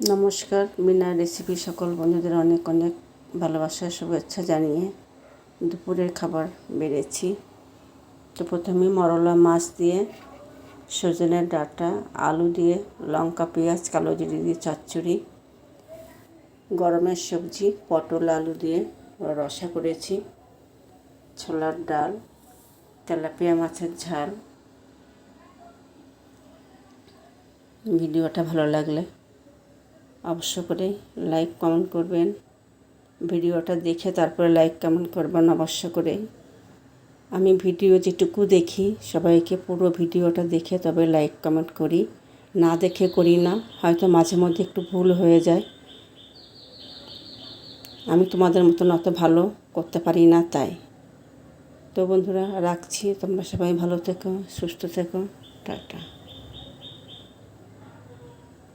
নমস্কার, মিনা রেসিপি সকল বন্ধুদের অনেক অনেক ভালোবাসা শুভেচ্ছা জানিয়ে দুপুরের খাবার বেড়েছি। তো প্রথমে মরলা মাছ দিয়ে, সজনের ডাঁটা, আলু দিয়ে, লঙ্কা পেঁয়াজ কালো জিরে দিয়ে চচ্চড়ি, গরমের সবজি পটল আলু দিয়ে রসা করেছি, ছোলার ডাল, তেলাপিয়া মাছের ঝাল। ভিডিওটা ভালো লাগলে অবশ্য করে লাইক কমেন্ট করবেন। ভিডিওটা দেখে তারপরে লাইক কমেন্ট করবেন অবশ্য করে। আমি ভিডিও যেটুকু দেখি সবাইকে পুরো ভিডিওটা দেখে তবে লাইক কমেন্ট করি, না দেখে করি না। হয়তো মাঝে মধ্যে একটু ভুল হয়ে যায়, আমি তোমাদের মতন অত ভালো করতে পারি না তাই। তো বন্ধুরা রাখছি, তোমরা সবাই ভালো থেকো, সুস্থ থেকো, টাটা।